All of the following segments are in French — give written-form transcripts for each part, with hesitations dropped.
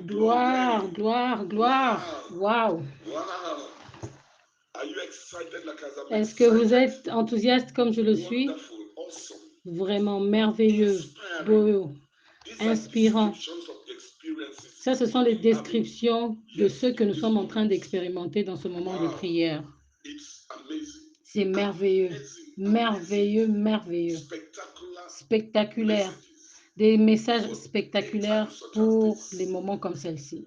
Gloire, gloire, gloire. Waouh. Est-ce que vous êtes enthousiaste comme je le suis? Vraiment merveilleux, beau, inspirant. Ça, ce sont les descriptions de ce que nous sommes en train d'expérimenter dans ce moment de prière. C'est merveilleux, merveilleux, merveilleux, spectaculaire. Des messages spectaculaires pour les moments comme celle-ci.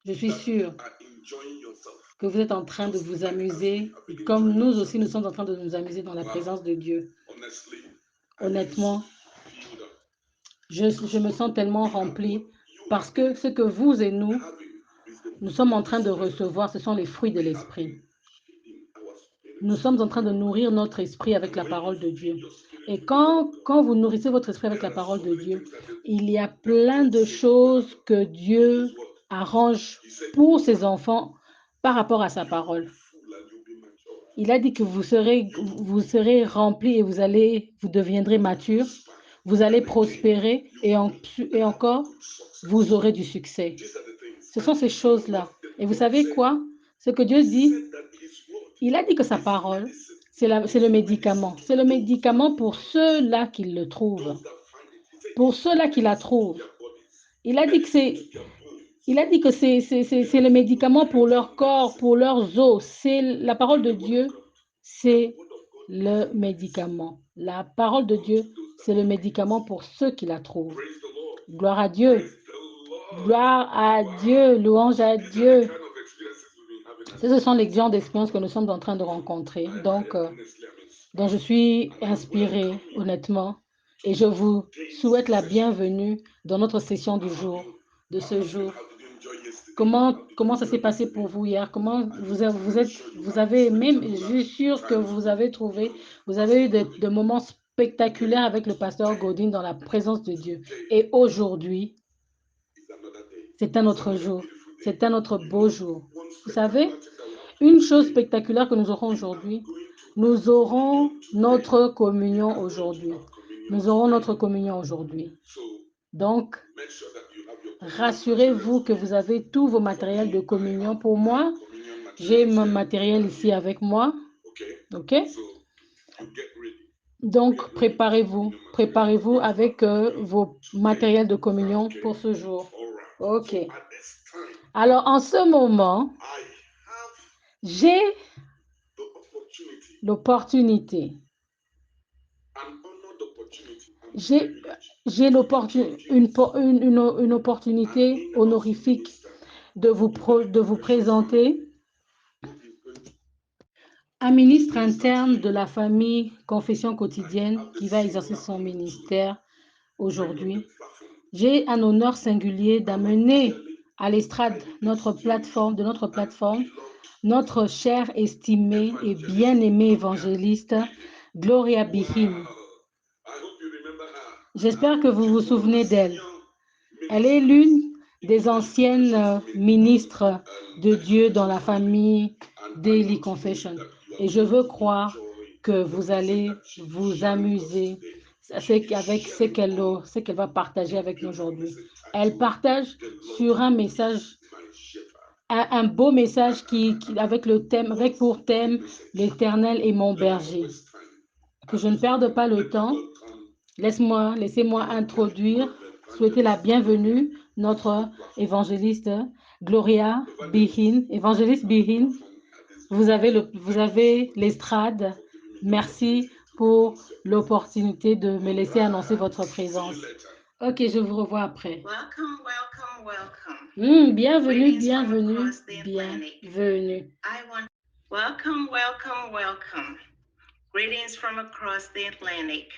Je suis sûre que vous êtes en train de vous amuser, comme nous aussi nous sommes en train de nous amuser dans la présence de Dieu. Honnêtement, je me sens tellement remplie parce que ce que vous et nous sommes en train de recevoir, ce sont les fruits de l'esprit. Nous sommes en train de nourrir notre esprit avec la parole de Dieu. Et quand vous nourrissez votre esprit avec la parole de Dieu, il y a plein de choses que Dieu arrange pour ses enfants par rapport à sa parole. Il a dit que vous serez remplis et vous deviendrez matures, vous allez prospérer et encore, vous aurez du succès. Ce sont ces choses-là. Et vous savez quoi? Ce que Dieu dit, il a dit que sa parole, c'est le médicament. C'est le médicament pour ceux-là qui le trouvent. Pour ceux-là qui la trouvent. Il a dit que c'est le médicament pour leur corps, pour leurs os. C'est la parole de Dieu, c'est le médicament. La parole de Dieu, c'est le médicament pour ceux qui la trouvent. Gloire à Dieu. Gloire à Dieu. Louange à Dieu. Ce sont les genres d'expériences que nous sommes en train de rencontrer. Donc je suis inspirée, honnêtement, et je vous souhaite la bienvenue dans notre session du jour, de ce jour. Comment ça s'est passé pour vous hier? Comment vous avez même, je suis sûre que vous avez eu de moments spectaculaires avec le pasteur Godin dans la présence de Dieu. Et aujourd'hui, c'est un autre jour. C'est un autre beau jour. Vous savez, une chose spectaculaire que nous aurons aujourd'hui, nous aurons notre communion aujourd'hui. Nous aurons notre communion aujourd'hui. Donc, rassurez-vous que vous avez tous vos matériels de communion. Pour moi, j'ai mon matériel ici avec moi. OK? Donc, préparez-vous avec vos matériels de communion pour ce jour. OK. Alors, en ce moment, j'ai l'opportunité. J'ai une opportunité honorifique de vous présenter un ministre interne de la famille Confession quotidienne qui va exercer son ministère aujourd'hui. J'ai un honneur singulier d'amener à l'estrade de notre plateforme, notre chère, estimée et bien-aimée évangéliste, Gloria Bihin. J'espère que vous vous souvenez d'elle. Elle est l'une des anciennes ministres de Dieu dans la famille Daily Confession. Et je veux croire que vous allez vous amuser avec ce qu'elle va partager avec nous aujourd'hui. Elle partage sur un message, un beau message avec pour thème l'Éternel est mon berger. Que je ne perde pas le temps. Laissez-moi introduire, souhaiter la bienvenue, notre évangéliste Gloria Bihin. Évangéliste Bihin, vous avez l'estrade. Merci pour l'opportunité de me laisser annoncer votre présence. Ok, je vous revois après. Bienvenue, bienvenue, bienvenue. Welcome. Greetings from across the Atlantic.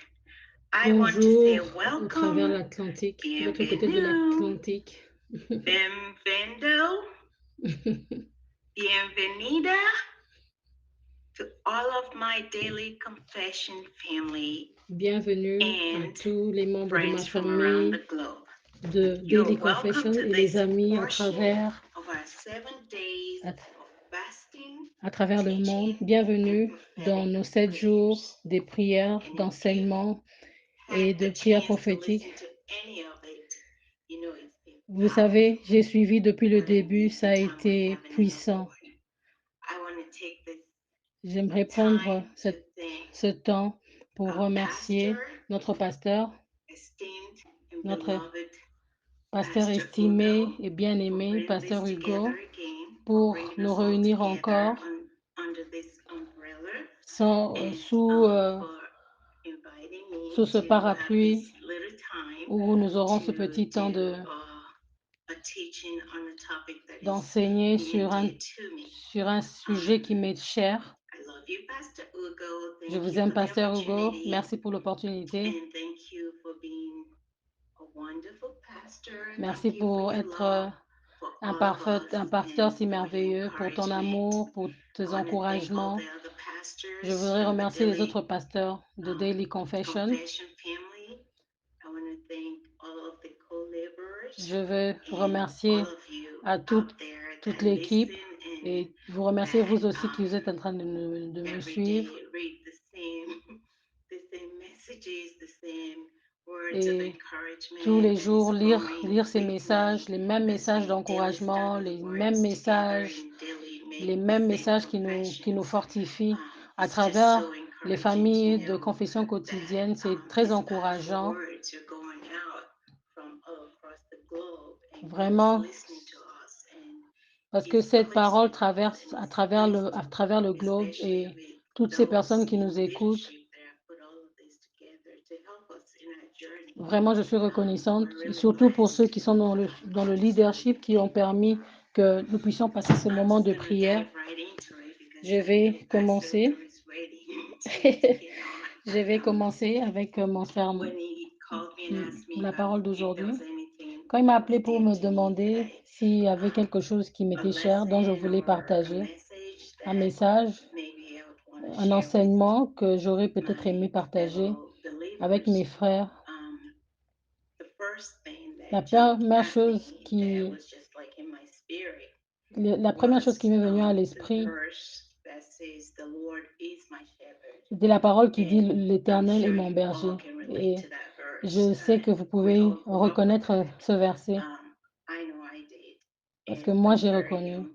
Bonjour à travers l'Atlantique, de l'autre côté de l'Atlantique. Bienvenido. Bienvenida to all of my Daily Confession family. Bienvenue à tous les membres de ma famille de Daily Confession et les amis à travers à, à travers le monde. Bienvenue dans nos 7 jours des prières, d'enseignement et de prières prophétiques. Vous savez, j'ai suivi depuis le début, ça a été puissant. J'aimerais prendre ce temps pour remercier notre pasteur, notre pasteur estimé et bien-aimé, pasteur Hugo, pour nous réunir encore sous ce parapluie où nous aurons ce petit temps d'enseigner sur un sujet qui m'est cher. Je vous aime, pasteur Hugo. Merci pour l'opportunité. Merci pour être un pasteur si merveilleux, pour ton amour, pour tes encouragements. Je voudrais remercier les autres pasteurs de Daily Confession. Je veux remercier à toute l'équipe et vous remercier vous aussi qui vous êtes en train de me suivre. Et tous les jours lire ces messages, les mêmes messages d'encouragement, les mêmes messages qui nous fortifient à travers les familles de confession quotidienne. C'est très encourageant. Vraiment, parce que cette parole traverse à travers le globe et toutes ces personnes qui nous écoutent. Vraiment, je suis reconnaissante, et surtout pour ceux qui sont dans le leadership qui ont permis que nous puissions passer ce moment de prière. Je vais commencer. Je vais commencer avec mon sermon, la parole d'aujourd'hui. Quand il m'a appelé pour me demander s'il y avait quelque chose qui m'était cher, dont je voulais partager, un message, un enseignement que j'aurais peut-être aimé partager avec mes frères. La première chose qui m'est venue à l'esprit, c'était la parole qui dit l'Éternel est mon berger. Et je sais que vous pouvez reconnaître ce verset parce que moi j'ai reconnu.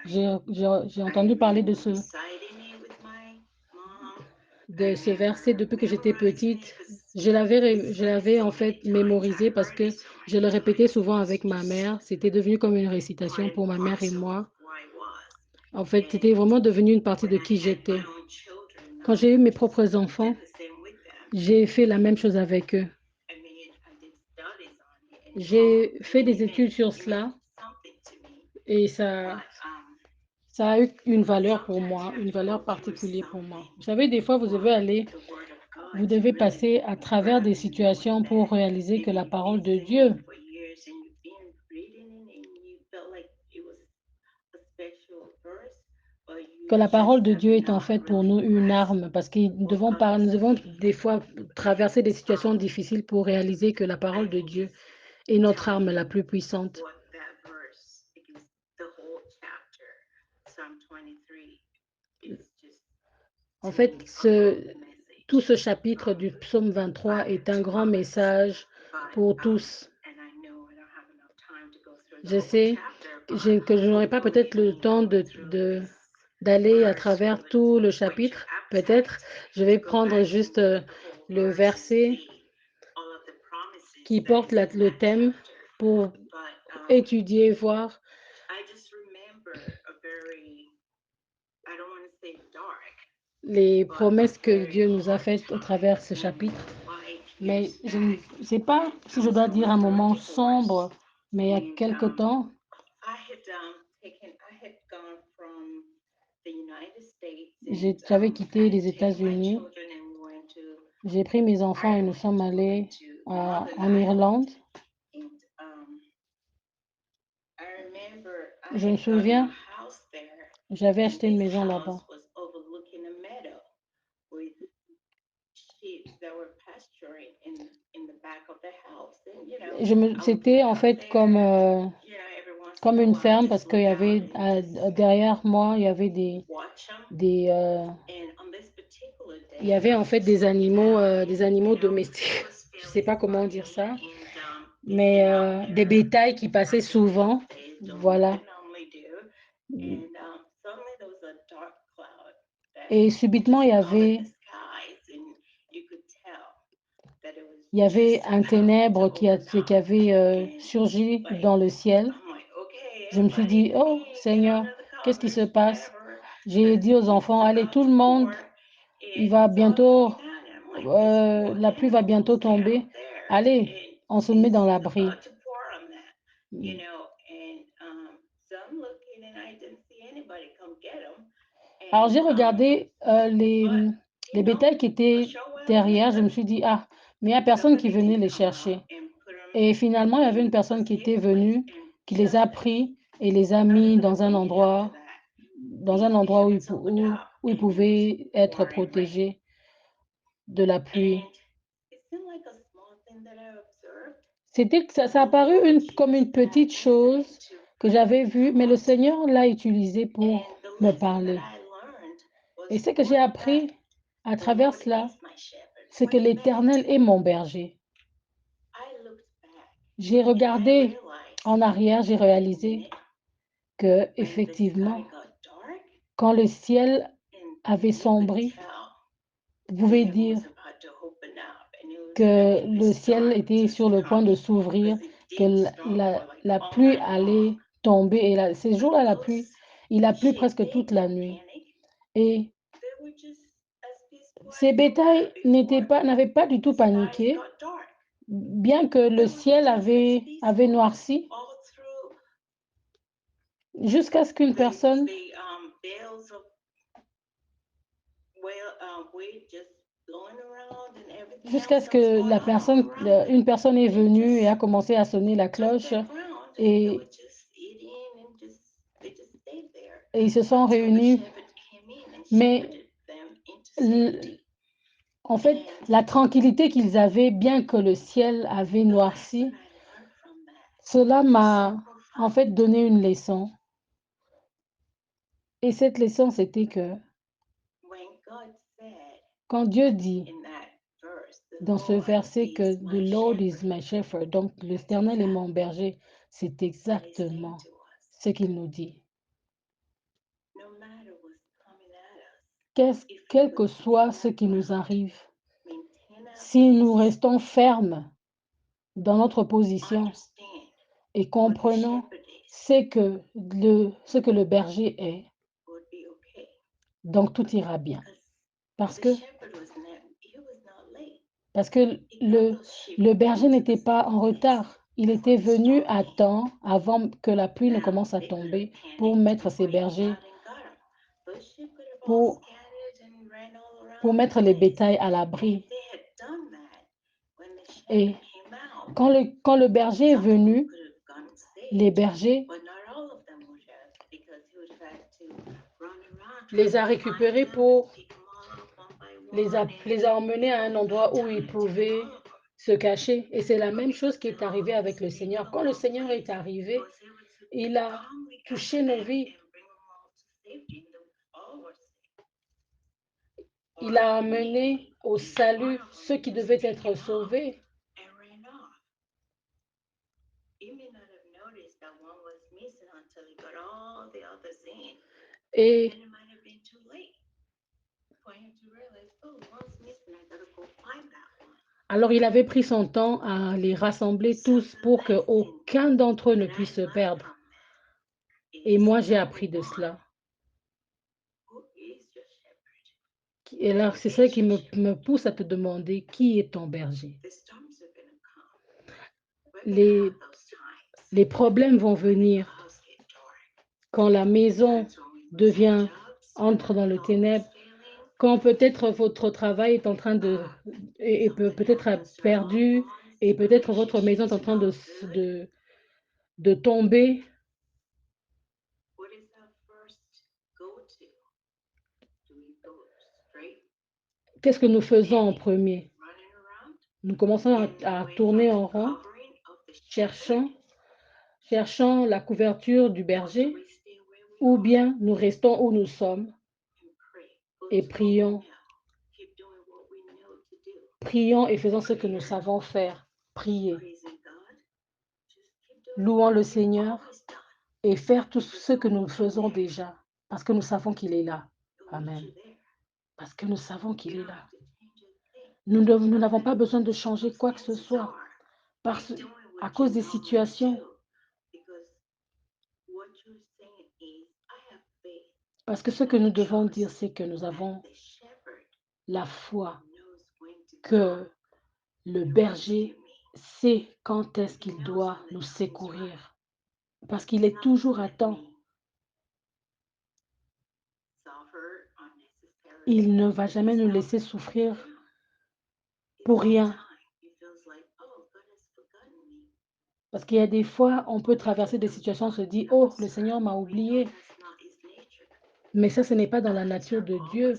J'ai entendu parler de ce verset depuis que j'étais petite. Je l'avais en fait mémorisé parce que je le répétais souvent avec ma mère. C'était devenu comme une récitation pour ma mère et moi. En fait, c'était vraiment devenu une partie de qui j'étais. Quand j'ai eu mes propres enfants, j'ai fait la même chose avec eux. J'ai fait des études sur cela et ça a eu une valeur pour moi, une valeur particulière pour moi. Vous savez, des fois, vous devez passer à travers des situations pour réaliser que la parole de Dieu, est en fait pour nous une arme parce que nous devons des fois traverser des situations difficiles pour réaliser que la parole de Dieu est notre arme la plus puissante. En fait, tout ce chapitre du psaume 23 est un grand message pour tous. Je sais que je n'aurai pas peut-être le temps d'aller à travers tout le chapitre. Peut-être je vais prendre juste le verset qui porte le thème pour étudier, voir les promesses que Dieu nous a faites au travers ce chapitre. Mais je ne sais pas si je dois dire un moment sombre, mais il y a quelque temps, j'avais quitté les États-Unis. J'ai pris mes enfants et nous sommes allés en Irlande. Je me souviens, j'avais acheté une maison là-bas. C'était en fait comme comme une ferme parce qu'il y avait derrière moi, il y avait des il y avait en fait des animaux domestiques. Je sais pas comment dire ça, mais des bétails qui passaient souvent. Voilà. Et subitement, il y avait un ténèbre qui avait surgi dans le ciel. Je me suis dit, oh Seigneur, qu'est-ce qui se passe? J'ai dit aux enfants, allez, tout le monde, il va bientôt, la pluie va bientôt tomber. Allez, on se met dans l'abri. Mm. Alors j'ai regardé les bétails qui étaient derrière. Je me suis dit, ah, mais il n'y a personne qui venait les chercher. Et finalement, il y avait une personne qui était venue, qui les a pris et les a mis dans un endroit où ils pouvaient être protégés de la pluie. Ça a paru comme une petite chose que j'avais vue, mais le Seigneur l'a utilisé pour me parler. Et ce que j'ai appris à travers cela, c'est que l'Éternel est mon berger. J'ai regardé en arrière, j'ai réalisé que effectivement, quand le ciel avait sombri, vous pouvez dire que le ciel était sur le point de s'ouvrir, que la pluie allait tomber. Et ces jours-là, il a plu presque toute la nuit. Et ces bétails n'avaient pas du tout paniqué, bien que le ciel avait noirci, jusqu'à ce qu'une personne, jusqu'à ce que une personne est venue et a commencé à sonner la cloche et, et ils se sont réunis. Mais en fait, la tranquillité qu'ils avaient, bien que le ciel avait noirci, cela m'a en fait donné une leçon. Et cette leçon, c'était que quand Dieu dit dans ce verset que The Lord is my shepherd, donc l'Éternel est mon berger, c'est exactement ce qu'il nous dit. Quel que soit ce qui nous arrive, si nous restons fermes dans notre position et comprenons ce que le berger est, donc tout ira bien. Parce que, parce que le berger n'était pas en retard. Il était venu à temps avant que la pluie ne commence à tomber pour mettre ses bergers, pour, pour mettre les bétails à l'abri. Et quand le berger est venu, les bergers les a récupérés pour les a emmenés à un endroit où ils pouvaient se cacher. Et c'est la même chose qui est arrivée avec le Seigneur. Quand le Seigneur est arrivé, il a touché nos vies. Il a amené au salut ceux qui devaient être sauvés. Et alors il avait pris son temps à les rassembler tous pour qu'aucun d'entre eux ne puisse se perdre. Et moi, j'ai appris de cela. Et alors, c'est ça qui me pousse à te demander, qui est ton berger? Les, les problèmes vont venir quand la maison entre dans le ténèbre, quand peut-être votre travail est en train et peut-être perdu, et peut-être votre maison est en train de tomber. Qu'est-ce que nous faisons en premier? Nous commençons à tourner en rond, cherchant, cherchant la couverture du berger, ou bien nous restons où nous sommes et prions et faisons ce que nous savons faire, prier, louons le Seigneur et faire tout ce que nous faisons déjà, parce que nous savons qu'il est là. Amen. Parce que nous savons qu'il est là. Nous n'avons pas besoin de changer quoi que ce soit parce, à cause des situations. Parce que ce que nous devons dire, c'est que nous avons la foi que le berger sait quand est-ce qu'il doit nous secourir. Parce qu'il est toujours à temps. Il ne va jamais nous laisser souffrir pour rien. Parce qu'il y a des fois, on peut traverser des situations, on se dit, oh, le Seigneur m'a oublié. Mais ça, ce n'est pas dans la nature de Dieu.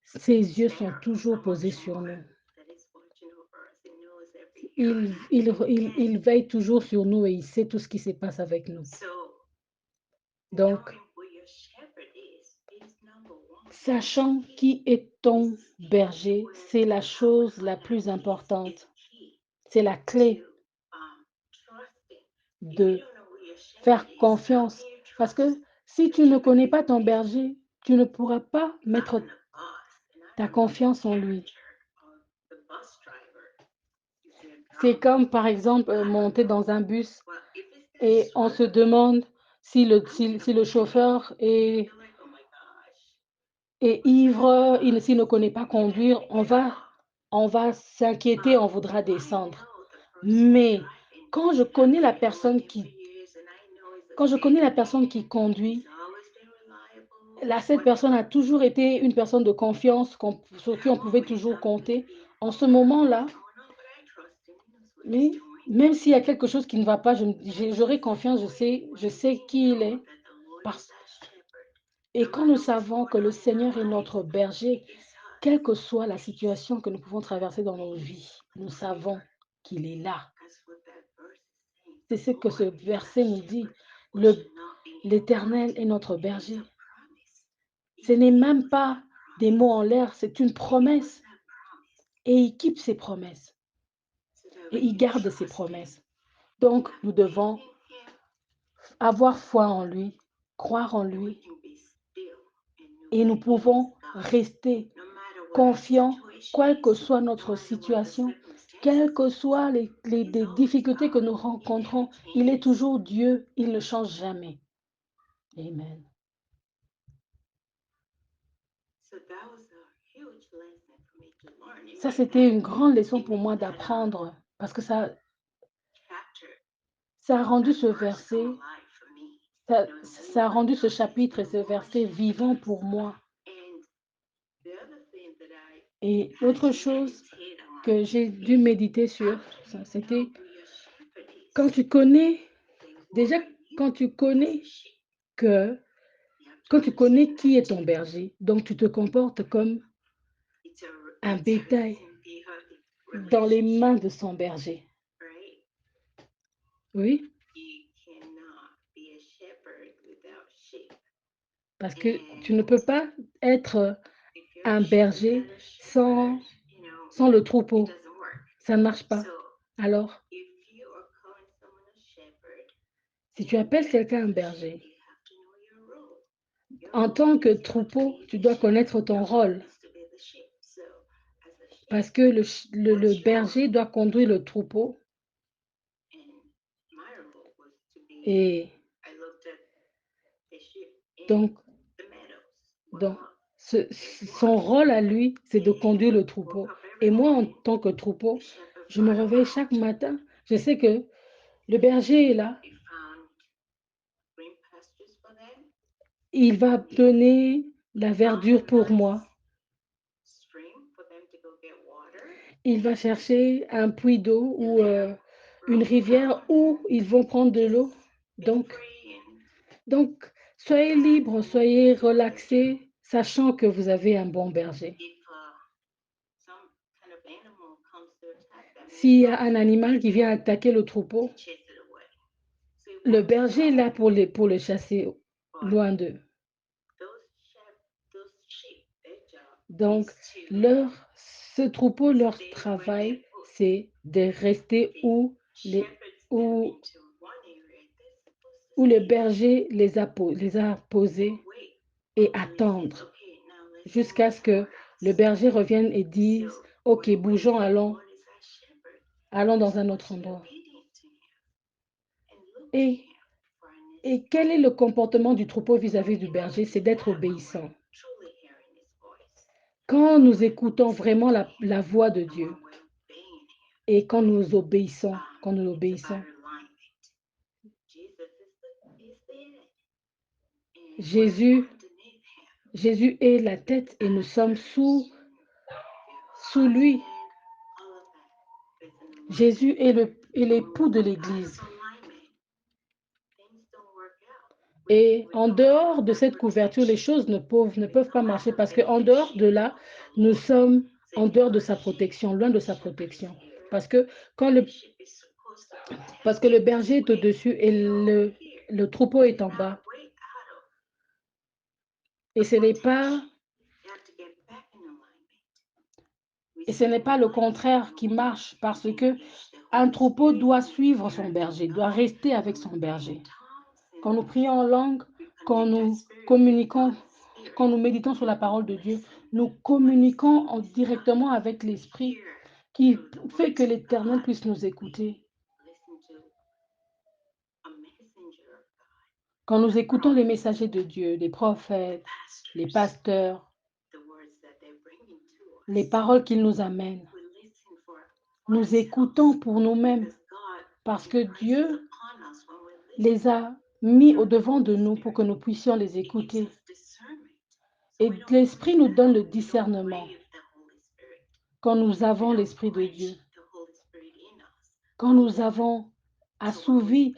Ses yeux sont toujours posés sur nous. Il veille toujours sur nous et il sait tout ce qui se passe avec nous. Donc, sachant qui est ton berger, c'est la chose la plus importante. C'est la clé de faire confiance. Parce que si tu ne connais pas ton berger, tu ne pourras pas mettre ta confiance en lui. C'est comme, par exemple, monter dans un bus et on se demande si le chauffeur est ivre, s'il ne connaît pas conduire, on va s'inquiéter, on voudra descendre. Mais quand je connais la personne qui, quand je connais la personne qui conduit, cette personne a toujours été une personne de confiance sur qui on pouvait toujours compter. En ce moment-là, mais même s'il y a quelque chose qui ne va pas, j'aurai confiance, je sais qui il est. Parce- Et quand nous savons que le Seigneur est notre berger, quelle que soit la situation que nous pouvons traverser dans nos vies, nous savons qu'il est là. C'est ce que ce verset nous dit. L'Éternel est notre berger. Ce n'est même pas des mots en l'air, c'est une promesse. Et il keep ses promesses. Et il garde ses promesses. Donc, nous devons avoir foi en lui, croire en lui. Et nous pouvons rester confiants, quelle que soit notre situation, quelles que soient les difficultés que nous rencontrons. Il est toujours Dieu, il ne change jamais. Amen. Ça, c'était une grande leçon pour moi d'apprendre parce que ça a rendu ce verset, ça a rendu ce chapitre et ce verset vivant pour moi. Et autre chose que j'ai dû méditer sur, c'était quand tu connais, déjà quand tu connais que, quand tu connais qui est ton berger, donc tu te comportes comme un bétail dans les mains de son berger. Oui, parce que tu ne peux pas être un berger sans le troupeau. Ça ne marche pas. Alors, si tu appelles quelqu'un un berger, en tant que troupeau, tu dois connaître ton rôle. Parce que le berger doit conduire le troupeau. Et donc, donc son rôle à lui, c'est de conduire le troupeau. Et moi, en tant que troupeau, je me réveille chaque matin. Je sais que le berger est là. Il va donner la verdure pour moi. Il va chercher un puits d'eau ou une rivière où ils vont prendre de l'eau. Donc, soyez libre, soyez relaxés, sachant que vous avez un bon berger. S'il y a un animal qui vient attaquer le troupeau, Le berger est là pour le chasser loin d'eux. Donc, leur, ce troupeau, leur travail, c'est de rester les, où, où le berger les a posés et attendre jusqu'à ce que le berger revienne et dise, OK, bougeons, allons dans un autre endroit. Et, et quel est le comportement du troupeau vis-à-vis du berger? C'est d'être obéissant. Quand nous écoutons vraiment la voix de Dieu et quand nous obéissons, Jésus, Jésus est la tête et nous sommes sous lui. Jésus est l'époux de l'Église. Et en dehors de cette couverture, les choses ne peuvent pas marcher parce qu'en dehors de là, nous sommes en dehors de sa protection, loin de sa protection. Parce que, parce que le berger est au-dessus et le troupeau est en bas. Et ce n'est pas, et ce n'est pas le contraire qui marche parce que un troupeau doit suivre son berger, doit rester avec son berger. Quand nous prions en langue, quand nous communiquons, quand nous méditons sur la parole de Dieu, nous communiquons directement avec l'Esprit qui fait que l'Éternel puisse nous écouter. Quand nous écoutons les messagers de Dieu, les prophètes, les pasteurs, les paroles qu'ils nous amènent, nous écoutons pour nous-mêmes parce que Dieu les a mis au-devant de nous pour que nous puissions les écouter. Et l'Esprit nous donne le discernement quand nous avons l'Esprit de Dieu, quand nous avons assouvi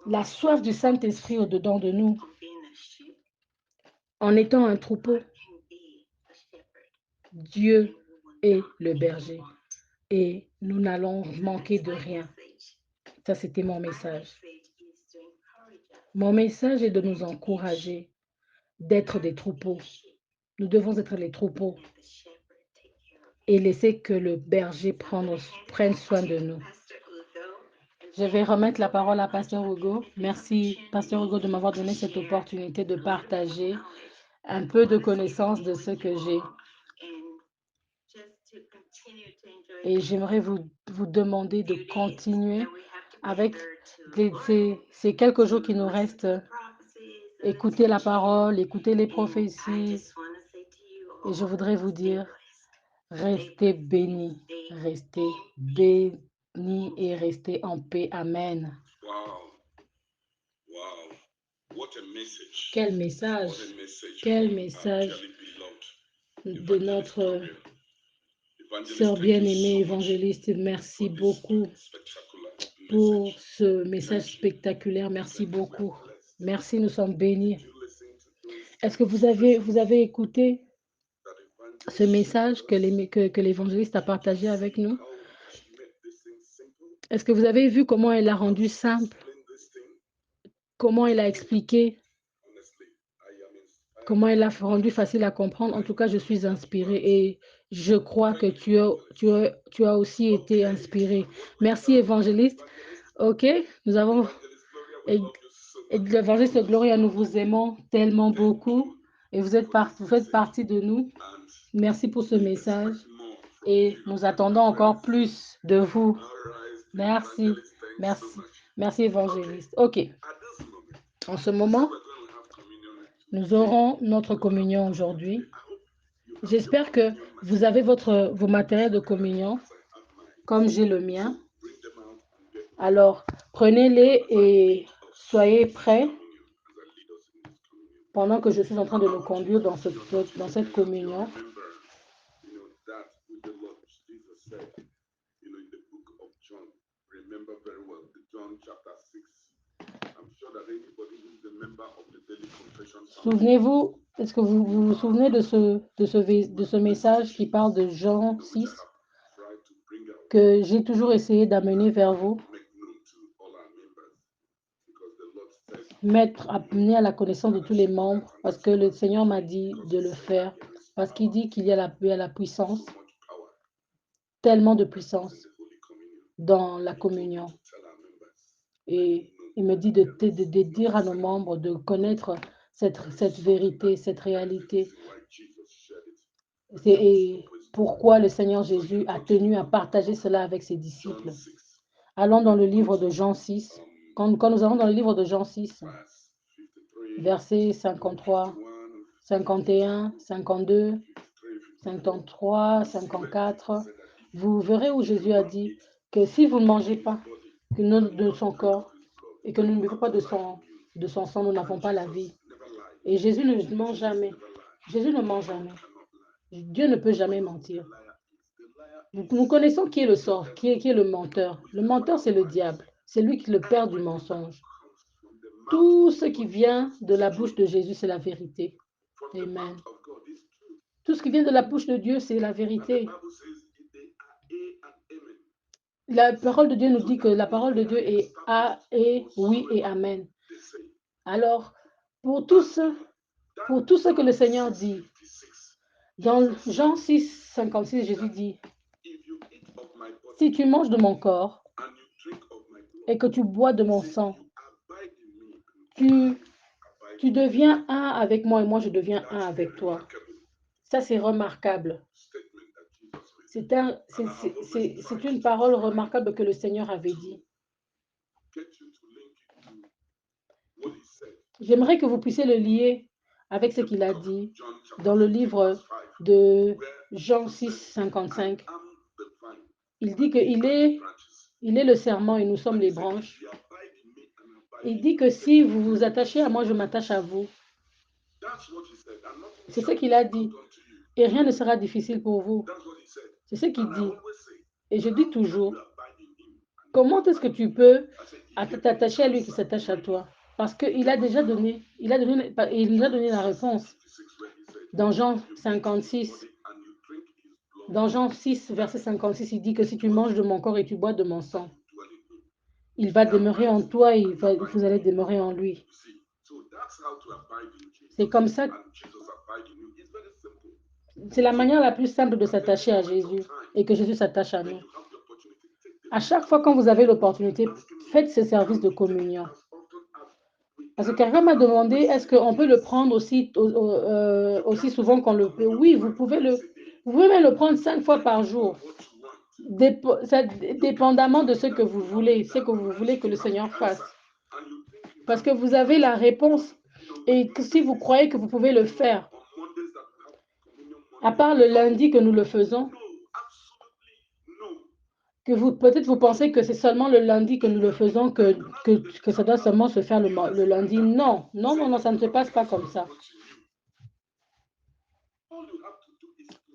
la soif du Saint-Esprit au-dedans de nous, en étant un troupeau. Dieu est le berger et nous n'allons manquer de rien. Ça, c'était mon message. Mon message est de nous encourager, d'être des troupeaux. Nous devons être les troupeaux et laisser que le berger prenne soin de nous. Je vais remettre la parole à Pasteur Hugo. Merci, Pasteur Hugo, de m'avoir donné cette opportunité de partager un peu de connaissance de ce que j'ai. Et j'aimerais vous demander de continuer avec ces quelques jours qui nous restent. Écoutez la parole, écoutez les prophéties. Et je voudrais vous dire, restez bénis et restez en paix. Amen. Quel message de notre sœur bien-aimée évangéliste. Merci beaucoup pour ce message spectaculaire. Merci beaucoup. Merci, nous sommes bénis. Est-ce que vous avez écouté ce message que l'évangéliste a partagé avec nous? Est-ce que vous avez vu comment elle a rendu simple? Comment elle a expliqué? Comment elle a rendu facile à comprendre? En tout cas, je suis inspirée et je crois que tu as aussi été inspiré. Merci, évangéliste. OK, nous avons... Et l'évangéliste Gloria, nous vous aimons tellement beaucoup et vous faites partie de nous. Merci pour ce message et nous attendons encore plus de vous. Merci, merci, merci évangéliste. OK, en ce moment, nous aurons notre communion aujourd'hui. J'espère que vous avez vos matériels de communion, comme j'ai le mien. Alors, prenez-les et soyez prêts pendant que je suis en train de nous conduire dans cette communion. Souvenez-vous, est-ce que vous vous souvenez de ce message qui parle de Jean 6 que j'ai toujours essayé d'amener vers vous? amener à la connaissance de tous les membres, parce que le Seigneur m'a dit de le faire, parce qu'il dit qu'il y a la puissance, tellement de puissance dans la communion. Et il me dit de dire à nos membres de connaître cette vérité, cette réalité. Et pourquoi le Seigneur Jésus a tenu à partager cela avec ses disciples. Allons dans le livre de Jean 6. Quand nous allons dans le livre de Jean 6, versets 53, 51, 52, 53, 54, vous verrez où Jésus a dit que si vous ne mangez pas de son corps et que nous ne buvons pas de son sang, nous n'avons pas la vie. Et Jésus ne ment jamais. Jésus ne ment jamais. Dieu ne peut jamais mentir. Nous connaissons qui est le sort, qui est le menteur. Le menteur, c'est le diable. C'est lui qui est le père du mensonge. Tout ce qui vient de la bouche de Jésus, c'est la vérité. Amen. Tout ce qui vient de la bouche de Dieu, c'est la vérité. La parole de Dieu nous dit que la parole de Dieu est A et oui et Amen. Alors, pour tout ce que le Seigneur dit, dans Jean 6, 56, Jésus dit, si tu manges de mon corps et que tu bois de mon sang, tu deviens un avec moi et moi je deviens un avec toi. Ça, c'est remarquable. C'est une parole remarquable que le Seigneur avait dit. J'aimerais que vous puissiez le lier avec ce qu'il a dit dans le livre de Jean 6, 55. Il dit qu'il est le serment et nous sommes les branches. Il dit que si vous vous attachez à moi, je m'attache à vous. C'est ce qu'il a dit. Et rien ne sera difficile pour vous. C'est ce qu'il dit. Et je dis toujours, comment est-ce que tu peux t'attacher à lui qui s'attache à toi? Parce qu'il a déjà donné, la réponse. Dans Jean 56, dans Jean 6, verset 56, il dit que si tu manges de mon corps et tu bois de mon sang, il va demeurer en toi et vous allez demeurer en lui. C'est comme ça. C'est la manière la plus simple de s'attacher à Jésus et que Jésus s'attache à nous. À chaque fois quand vous avez l'opportunité, faites ce service de communion. Parce que quelqu'un m'a demandé, est-ce qu'on peut le prendre aussi souvent qu'on le peut? Oui, vous pouvez même le prendre 5 fois par jour. Dépendamment de ce que vous voulez que le Seigneur fasse. Parce que vous avez la réponse et que si vous croyez que vous pouvez le faire, à part le lundi que nous le faisons, que peut-être vous pensez que c'est seulement le lundi que nous le faisons, que ça doit seulement se faire le lundi. Non, ça ne se passe pas comme ça.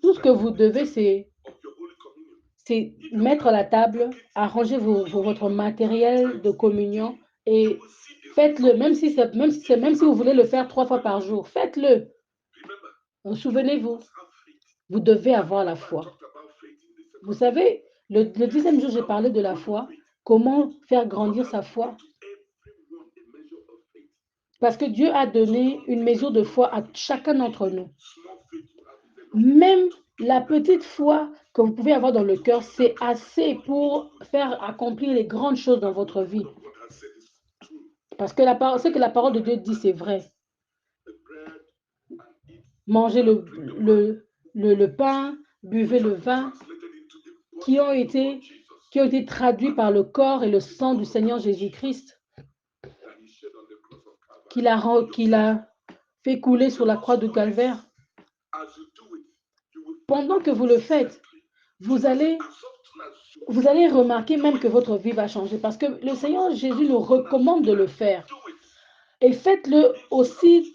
Tout ce que vous devez, c'est mettre la table, arranger votre matériel de communion et faites-le, même si vous voulez le faire 3 fois par jour, faites-le. Souvenez-vous, vous devez avoir la foi. Vous savez, le 10e jour, j'ai parlé de la foi, comment faire grandir sa foi. Parce que Dieu a donné une mesure de foi à chacun d'entre nous. Même la petite foi que vous pouvez avoir dans le cœur, c'est assez pour faire accomplir les grandes choses dans votre vie. Parce que ce que la parole de Dieu dit, c'est vrai. Mangez le pain, buvez le vin, qui ont été traduits par le corps et le sang du Seigneur Jésus-Christ, qu'il a fait couler sur la croix du Calvaire. Pendant que vous le faites, vous allez remarquer même que votre vie va changer parce que le Seigneur Jésus nous recommande de le faire. Et faites-le aussi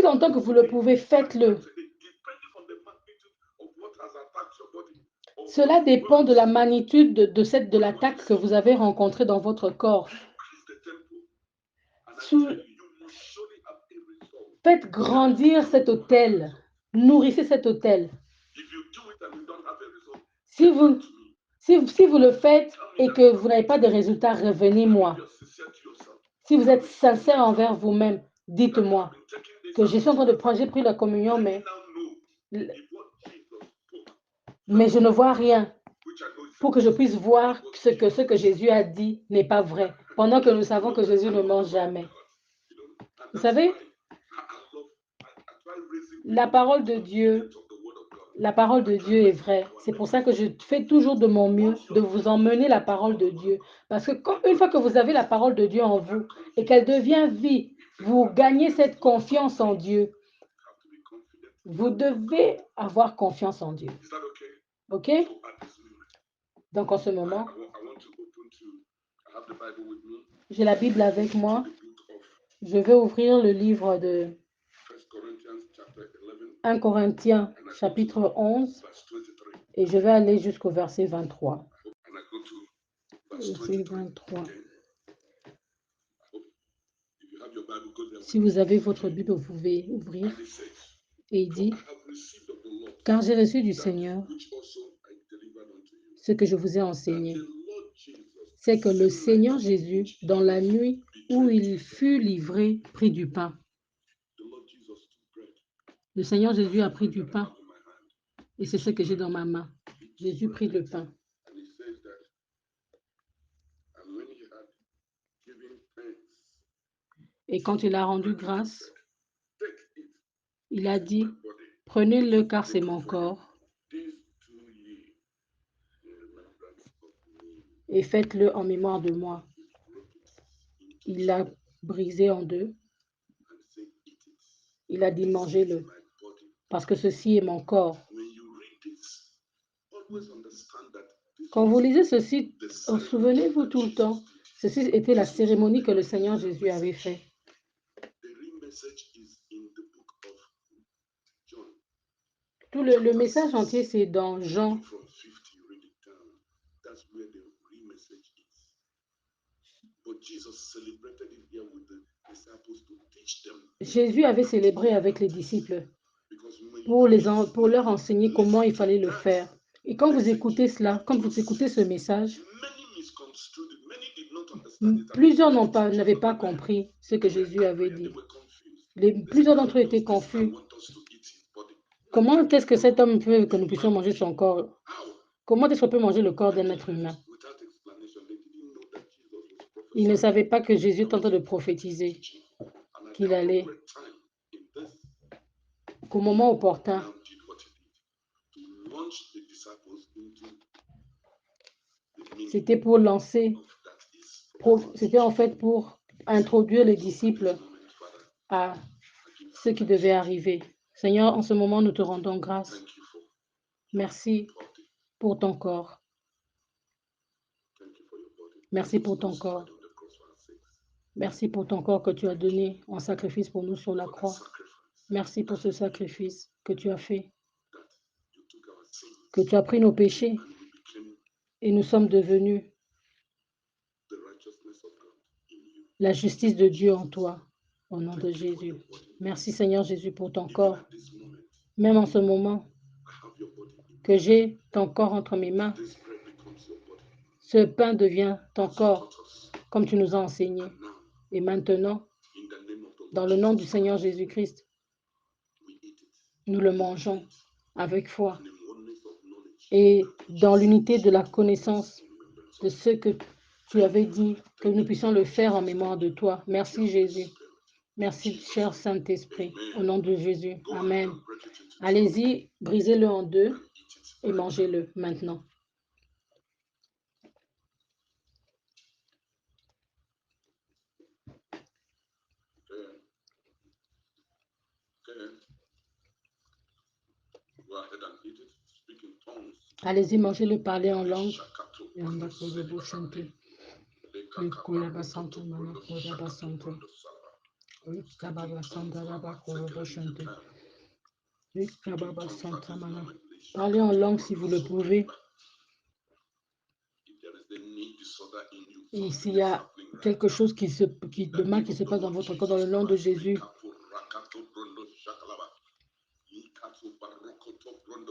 longtemps que vous le pouvez, faites-le. Cela dépend de la magnitude de l'attaque que vous avez rencontrée dans votre corps. Faites grandir cet autel. Nourrissez cet autel. Si vous le faites et que vous n'avez pas de résultats, revenez-moi. Si vous êtes sincère envers vous-même, dites-moi que je suis en train de prendre, j'ai pris la communion, mais je ne vois rien pour que je puisse voir ce que Jésus a dit n'est pas vrai, pendant que nous savons que Jésus ne mange jamais. Vous savez, la parole de Dieu est vraie. C'est pour ça que je fais toujours de mon mieux de vous emmener la parole de Dieu. Parce que une fois que vous avez la parole de Dieu en vous et qu'elle devient vie, vous gagnez cette confiance en Dieu. Vous devez avoir confiance en Dieu. OK? Donc en ce moment, j'ai la Bible avec moi. Je vais ouvrir le livre de 1 Corinthiens chapitre 11 et je vais aller jusqu'au verset 23. Verset 23. Si vous avez votre Bible, vous pouvez ouvrir. Et il dit, car j'ai reçu du Seigneur ce que je vous ai enseigné. C'est que le Seigneur Jésus, dans la nuit où il fut livré, prit du pain. Le Seigneur Jésus a pris du pain. Et c'est ce que j'ai dans ma main. Jésus prit le pain. Et quand il a rendu grâce, il a dit, prenez-le car c'est mon corps. Et faites-le en mémoire de moi. Il l'a brisé en deux. Il a dit, mangez-le, parce que ceci est mon corps. Quand vous lisez ceci, souvenez-vous tout le temps, ceci était la cérémonie que le Seigneur Jésus avait faite. Tout le message entier, c'est dans Jean. Jésus avait célébré avec les disciples pour leur enseigner comment il fallait le faire. Et quand vous écoutez cela, quand vous écoutez ce message, plusieurs n'avaient pas compris ce que Jésus avait dit. Plusieurs d'entre eux étaient confus. Comment est-ce que cet homme peut que nous puissions manger son corps? Comment est-ce qu'on peut manger le corps d'un être humain? Ils ne savaient pas que Jésus est en train de prophétiser qu'il allait, qu'au moment opportun, c'était pour lancer, c'était en fait pour introduire les disciples à ce qui devait arriver. Seigneur, en ce moment, nous te rendons grâce. Merci pour ton corps. Merci pour ton corps. Merci pour ton corps que tu as donné en sacrifice pour nous sur la croix. Merci pour ce sacrifice que tu as fait, que tu as pris nos péchés et nous sommes devenus la justice de Dieu en toi, au nom de Jésus. Merci Seigneur Jésus pour ton corps. Même en ce moment que j'ai ton corps entre mes mains, ce pain devient ton corps, comme tu nous as enseigné. Et maintenant, dans le nom du Seigneur Jésus-Christ, nous le mangeons avec foi et dans l'unité de la connaissance de ce que tu avais dit, que nous puissions le faire en mémoire de toi. Merci Jésus. Merci cher Saint-Esprit. Au nom de Jésus. Amen. Allez-y, brisez-le en deux et mangez-le maintenant. Allez-y, mangez-le, parlez en langue. Parlez en langue si vous le pouvez. Et s'il y a quelque chose de mal qui se passe dans votre corps, dans le nom de Jésus,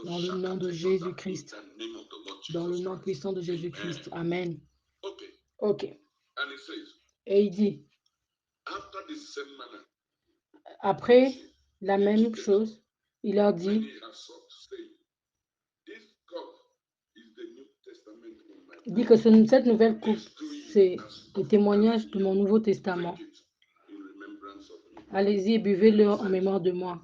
dans le nom de Jésus-Christ, dans le nom puissant de Jésus-Christ. Amen. OK. Et il dit, Après la même chose, il leur dit, dit que cette nouvelle coupe, c'est le témoignage de mon Nouveau Testament. Allez-y et buvez-le en mémoire de moi.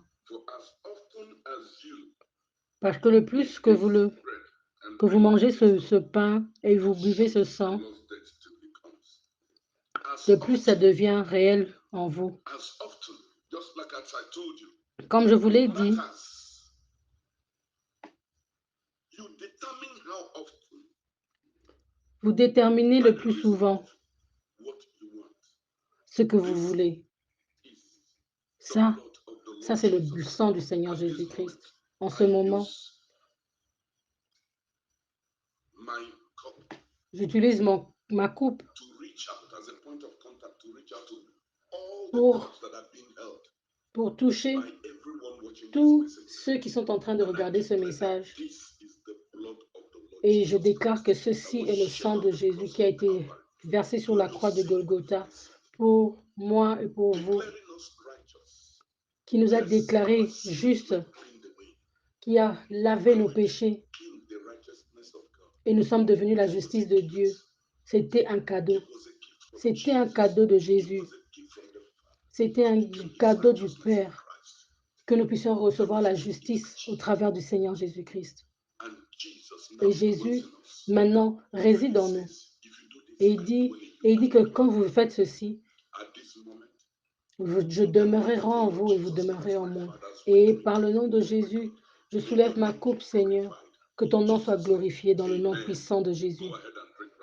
Parce que le plus que vous mangez ce pain et vous buvez ce sang, de plus ça devient réel en vous. Comme je vous l'ai dit, vous déterminez le plus souvent ce que vous voulez. Ça c'est le sang du Seigneur Jésus-Christ. En ce moment, j'utilise ma coupe pour toucher tous ceux qui sont en train de regarder ce message. Et je déclare que ceci est le sang de Jésus qui a été versé sur la croix de Golgotha pour moi et pour vous, qui nous a déclarés justes, qui a lavé nos péchés et nous sommes devenus la justice de Dieu. C'était un cadeau. C'était un cadeau de Jésus. C'était un cadeau du Père que nous puissions recevoir la justice au travers du Seigneur Jésus-Christ. Et Jésus, maintenant, réside en nous. Et il dit que quand vous faites ceci, je demeurerai en vous et vous demeurerez en moi. Et par le nom de Jésus, je soulève ma coupe, Seigneur, que ton nom soit glorifié dans le nom puissant de Jésus.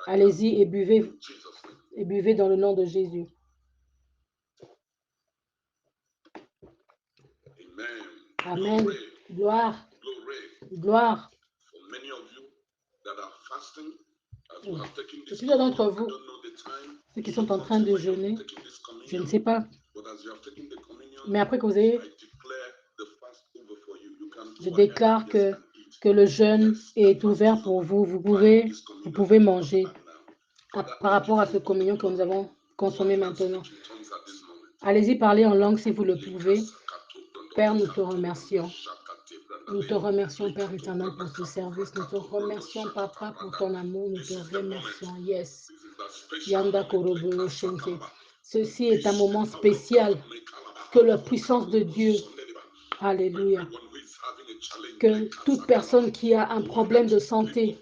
Allez-y et buvez dans le nom de Jésus. Amen. Gloire. Gloire. Plusieurs d'entre vous, ceux qui sont en train de jeûner, je ne sais pas, mais après que vous ayez, je déclare que le jeûne est ouvert pour vous. Vous pouvez manger par rapport à ce communion que nous avons consommé maintenant. Allez-y, parlez en langue si vous le pouvez. Père, nous te remercions. Nous te remercions, Père éternel, pour ce service. Nous te remercions, Papa, pour ton amour. Nous te remercions. Yes. Yanda Koroboro Shente. Ceci est un moment spécial que la puissance de Dieu, alléluia, que toute personne qui a un problème de santé,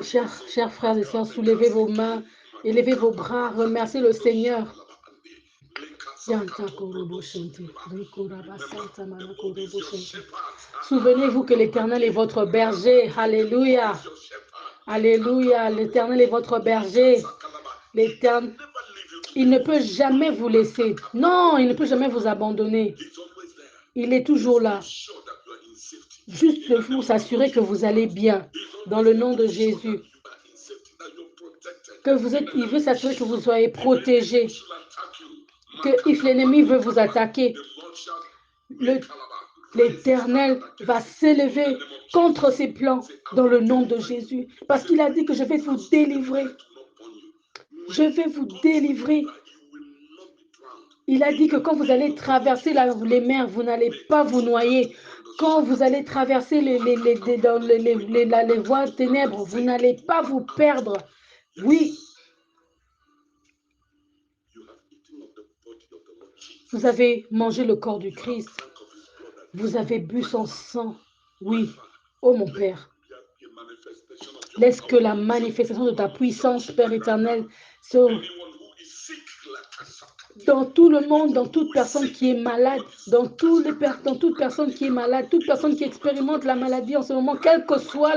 chers frères et sœurs, soulevez vos mains, élevez vos bras, remerciez le Seigneur. Souvenez-vous que l'Éternel est votre berger. Alléluia. Alléluia. L'Éternel est votre berger. L'Éternel, il ne peut jamais vous laisser. Non, il ne peut jamais vous abandonner. Il est toujours là. Juste pour s'assurer que vous allez bien. Dans le nom de Jésus. Il veut s'assurer que vous soyez protégés. Que if l'ennemi veut vous attaquer, l'Éternel va s'élever contre ses plans dans le nom de Jésus. Parce qu'il a dit que je vais vous délivrer. Je vais vous délivrer. Il a dit que quand vous allez traverser les mers, vous n'allez pas vous noyer. Quand vous allez traverser les voies ténèbres, vous n'allez pas vous perdre. Oui. Vous avez mangé le corps du Christ. Vous avez bu son sang. Oui. Oh mon Père. Laisse que la manifestation de ta puissance, Père éternel, dans tout le monde, dans toute personne qui est malade, dans toute personne qui est malade, toute personne qui expérimente la maladie en ce moment, quel que soit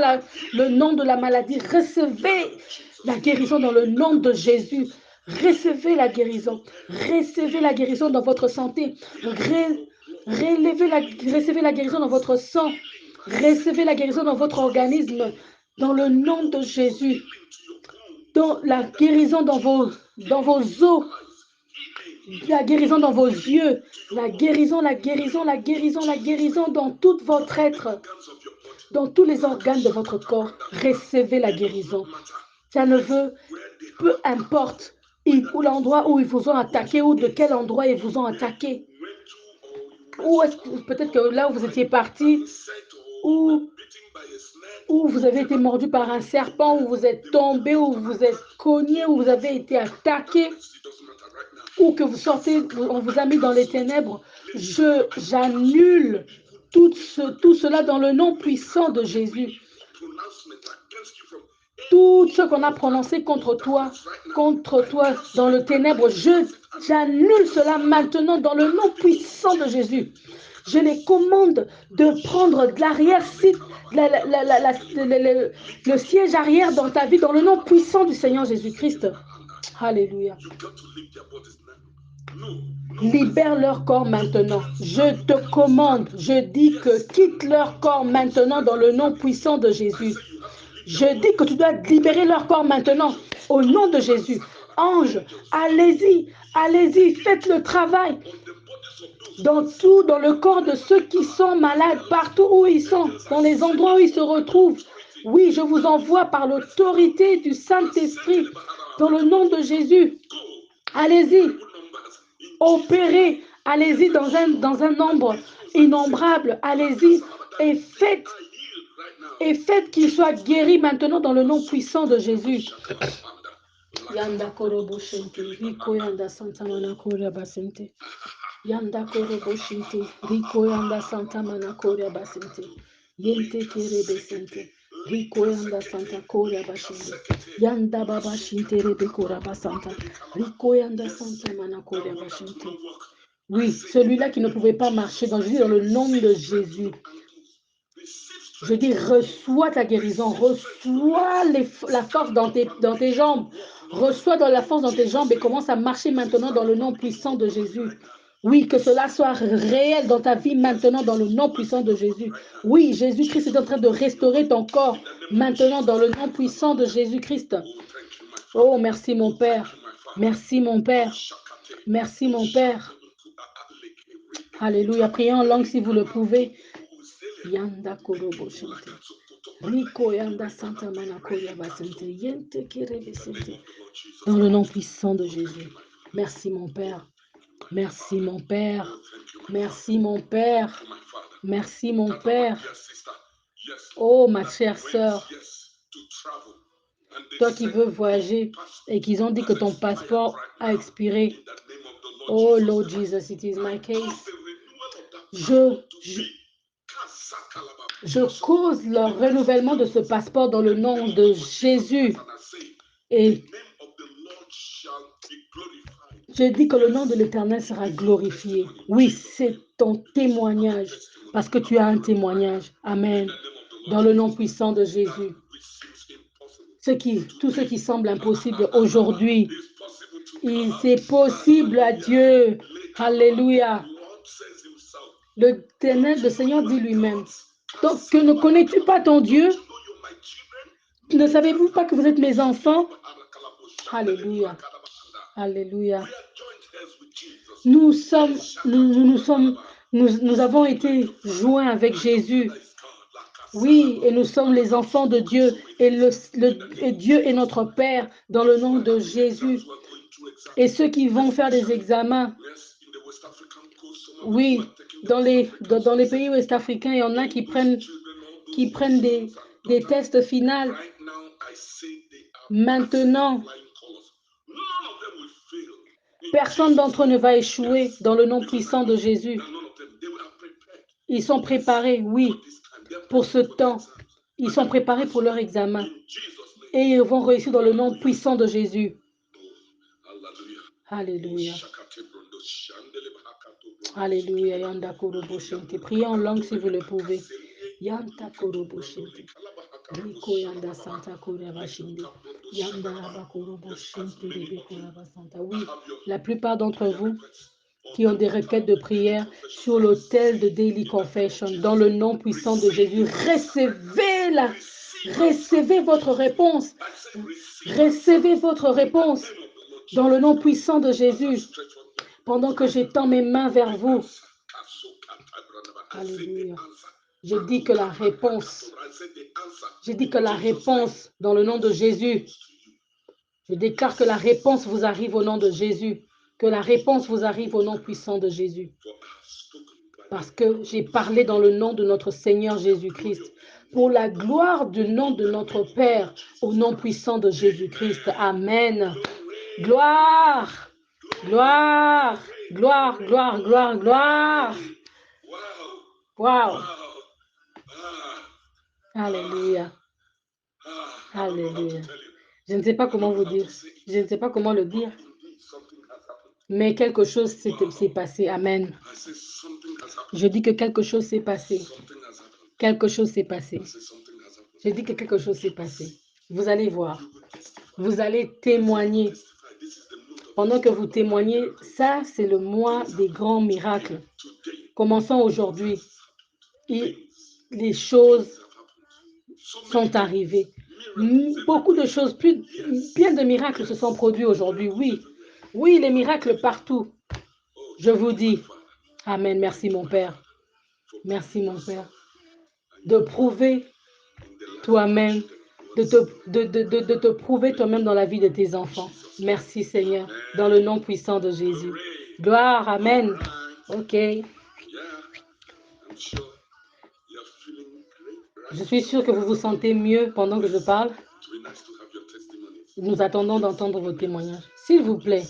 le nom de la maladie, recevez la guérison dans le nom de Jésus. Recevez la guérison. Recevez la guérison dans votre santé. Recevez la guérison dans votre sang. Recevez la guérison dans votre organisme. Dans le nom de Jésus. Dans la guérison dans vos os. La guérison dans vos yeux. La guérison dans tout votre être. Dans tous les organes de votre corps. Recevez la guérison. Ça ne veut, peu importe ou l'endroit où ils vous ont attaqué, ou de quel endroit ils vous ont attaqué. Ou est-ce que peut-être que là où vous étiez parti, ou vous avez été mordu par un serpent, ou vous êtes tombé, ou vous êtes cogné, ou vous avez été attaqué, ou que vous sortez, on vous a mis dans les ténèbres, j'annule tout cela dans le nom puissant de Jésus. Tout ce qu'on a prononcé contre toi dans le ténèbre, j'annule cela maintenant dans le nom puissant de Jésus. Je les commande de prendre de l'arrière-site, le siège arrière dans ta vie, dans le nom puissant du Seigneur Jésus-Christ. Alléluia. Libère leur corps maintenant. Je te commande, je dis que quitte leur corps maintenant dans le nom puissant de Jésus. Je dis que tu dois libérer leur corps maintenant au nom de Jésus. Ange, allez-y, allez-y, faites le travail dans le corps de ceux qui sont malades, partout où ils sont, dans les endroits où ils se retrouvent. Oui, je vous envoie par l'autorité du Saint-Esprit, dans le nom de Jésus. Allez-y, opérez, allez-y dans un nombre innombrable, allez-y et faites qu'ils soient guéris maintenant dans le nom puissant de Jésus. Yanda korobo shente, riko yanda santa mana kora basente. Yanda korobo shente, riko yanda santa mana kora basente. Yente kere besente, riko yanda santa kora basente. Yanda baba shinte rebe kora basanta, riko yanda santa mana kora basente. Oui, celui-là qui ne pouvait pas marcher, donc je dis dans le nom de Jésus. Je dis, reçois ta guérison, reçois la force dans tes jambes, reçois la force dans tes jambes et commence à marcher maintenant dans le nom puissant de Jésus. Oui, que cela soit réel dans ta vie maintenant dans le nom puissant de Jésus. Oui, Jésus-Christ est en train de restaurer ton corps maintenant dans le nom puissant de Jésus-Christ. Oh, merci mon Père. Merci mon Père. Merci mon Père. Alléluia. Priez en langue si vous le pouvez. Yanda korobo shente. Riko yanda santa manakoya basente. Yente kerebe sente. Dans le nom puissant de Jésus. Merci mon Père. Merci mon Père. Merci mon Père. Merci mon Père. Oh ma chère sœur. Toi qui veux voyager et qu'ils ont dit que ton passeport a expiré. Oh Lord Jesus, it is my case. Je cause le renouvellement de ce passeport dans le nom de Jésus. Et je dis que le nom de l'Éternel sera glorifié. Oui, c'est ton témoignage, parce que tu as un témoignage. Amen. Dans le nom puissant de Jésus. Tout ce qui semble impossible aujourd'hui, c'est possible à Dieu. Alléluia. Le Seigneur dit lui-même. Donc, que ne connais-tu pas ton Dieu? Ne savez-vous pas que vous êtes mes enfants? Alléluia. Alléluia. Nous avons été joints avec Jésus. Oui, et nous sommes les enfants de Dieu. Et Dieu est notre Père dans le nom de Jésus. Et ceux qui vont faire des examens, oui, dans les pays ouest-africains, il y en a qui prennent des tests finaux. Maintenant, personne d'entre eux ne va échouer dans le nom puissant de Jésus. Ils sont préparés, oui, pour ce temps. Ils sont préparés pour leur examen. Et ils vont réussir dans le nom puissant de Jésus. Alléluia. Alléluia. Yanda korobo shente. Priez en langue si vous le pouvez. Yanda korobo shente. Riko yanda santa koraba shende. Yanda raba korobo shente rebe koraba santa. Oui, la plupart d'entre vous qui ont des requêtes de prière sur l'autel de Daily Confession, dans le nom puissant de Jésus, recevez votre réponse. Recevez votre réponse dans le nom puissant de Jésus. Pendant que j'étends mes mains vers vous. Alléluia. Je dis que la réponse dans le nom de Jésus. Je déclare que la réponse vous arrive au nom de Jésus. Que la réponse vous arrive au nom puissant de Jésus. Parce que j'ai parlé dans le nom de notre Seigneur Jésus-Christ. Pour la gloire du nom de notre Père, au nom puissant de Jésus-Christ. Amen. Gloire, gloire, gloire, gloire, gloire, gloire. Wow. Alléluia. Alléluia. Je ne sais pas comment vous dire. Je ne sais pas comment le dire. Mais quelque chose s'est passé. Amen. Je dis que quelque chose s'est passé. Quelque chose s'est passé. Je dis que quelque chose s'est passé. Vous allez voir. Vous allez témoigner. Pendant que vous témoignez, ça, c'est le mois des grands miracles. Commençons aujourd'hui. Et les choses sont arrivées. Beaucoup de choses, bien de miracles se sont produits aujourd'hui. Oui, oui, les miracles partout. Je vous dis, Amen. Merci mon Père. Merci mon Père. De prouver toi-même, de te prouver toi-même dans la vie de tes enfants. Merci Seigneur, dans le nom puissant de Jésus. Gloire, Amen. Ok. Je suis sûre que vous vous sentez mieux pendant que je parle. Nous attendons d'entendre vos témoignages. S'il vous plaît,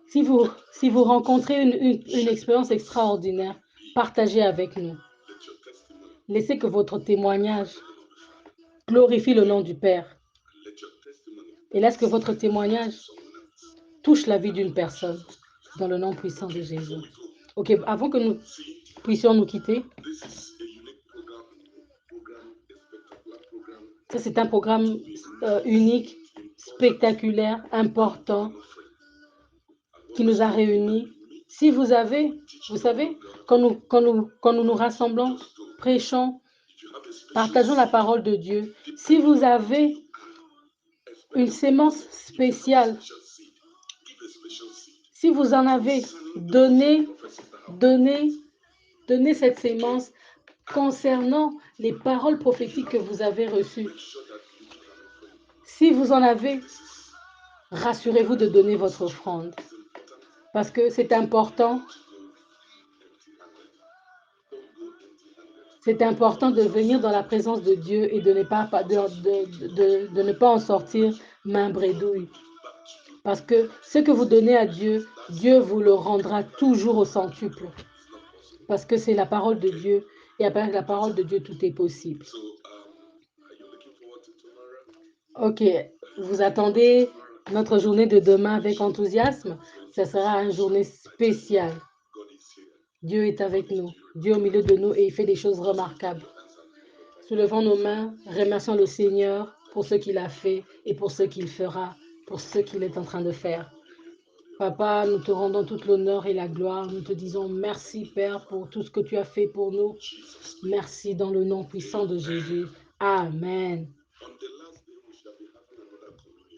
si vous rencontrez une expérience extraordinaire, partagez avec nous. Laissez que votre témoignage glorifie le nom du Père. Et laisse que votre témoignage touche la vie d'une personne dans le nom puissant de Jésus. Ok, avant que nous puissions nous quitter, ça c'est un programme unique, spectaculaire, important, qui nous a réunis. Si vous avez, vous savez, quand nous rassemblons, prêchons, partageons la parole de Dieu, si vous avez une sémence spéciale, si vous en avez, donnez cette sémence concernant les paroles prophétiques que vous avez reçues. Si vous en avez, rassurez-vous de donner votre offrande. Parce que c'est important. C'est important de venir dans la présence de Dieu et de ne pas en sortir main bredouille. Parce que ce que vous donnez à Dieu, Dieu vous le rendra toujours au centuple. Parce que c'est la parole de Dieu. Et avec la parole de Dieu, tout est possible. Ok, vous attendez notre journée de demain avec enthousiasme. Ce sera une journée spéciale. Dieu est avec nous. Dieu au milieu de nous et il fait des choses remarquables. Soulevons nos mains, remercions le Seigneur pour ce qu'il a fait et pour ce qu'il fera, pour ce qu'il est en train de faire. Papa, nous te rendons toute l'honneur et la gloire. Nous te disons merci, Père, pour tout ce que tu as fait pour nous. Merci dans le nom puissant de Jésus. Amen.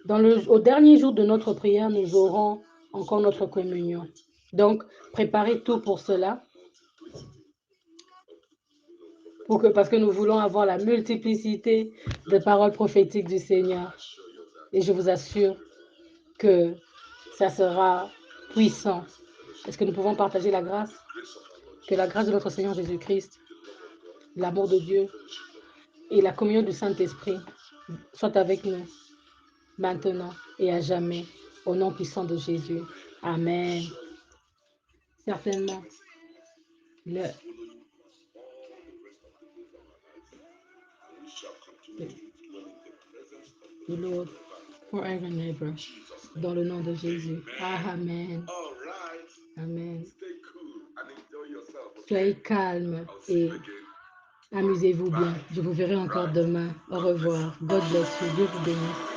Au dernier jour de notre prière, nous aurons encore notre communion. Donc, préparez tout pour cela. Parce que nous voulons avoir la multiplicité de paroles prophétiques du Seigneur. Et je vous assure que ça sera puissant. Est-ce que nous pouvons partager la grâce? Que la grâce de notre Seigneur Jésus-Christ, l'amour de Dieu et la communion du Saint-Esprit soient avec nous maintenant et à jamais. Au nom puissant de Jésus. Amen. Certainement. The Lord for every neighbor. Dans le nom de Jésus. Amen. Amen. Soyez calme et amusez-vous bien. Je vous verrai encore demain. Au revoir. God bless you. Dieu vous bénisse.